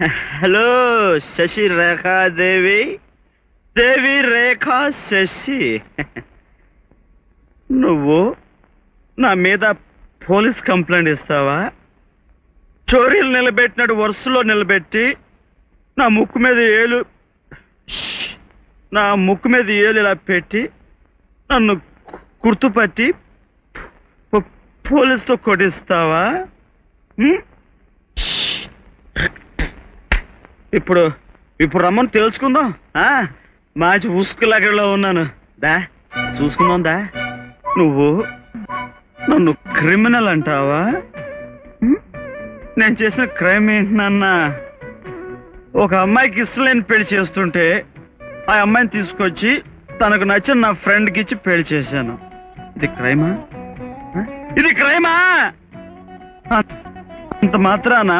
Hello Shashi Rekha Devi, దేవి రేఖా శశి. నువ్వు నా మీద పోలీస్ కంప్లైంట్ ఇస్తావా? చోరీలు నిలబెట్టినట్టు వరుసలో నిలబెట్టి నా ముక్కు మీద ఏలు ఇలా పెట్టి నన్ను గుర్తుపట్టి పోలీసుతో కొట్టిస్తావా? ఇప్పుడు ఇప్పుడు రమ్మని తెలుసుకుందాం. మంచి ఉసుకులాగలో ఉన్నాను. దా చూసుకుందాం దా. నువ్వు నన్ను క్రిమినల్ అంటావా? నేను చేసిన క్రైమ్ ఏంటన్నా? ఒక అమ్మాయికి ఇష్టం లేని పెళ్లి చేస్తుంటే ఆ అమ్మాయిని తీసుకొచ్చి తనకు నచ్చిన నా ఫ్రెండ్కి ఇచ్చి పెళ్లి చేశాను. ఇది క్రైమా? ఇది క్రైమా? అంత మాత్రాన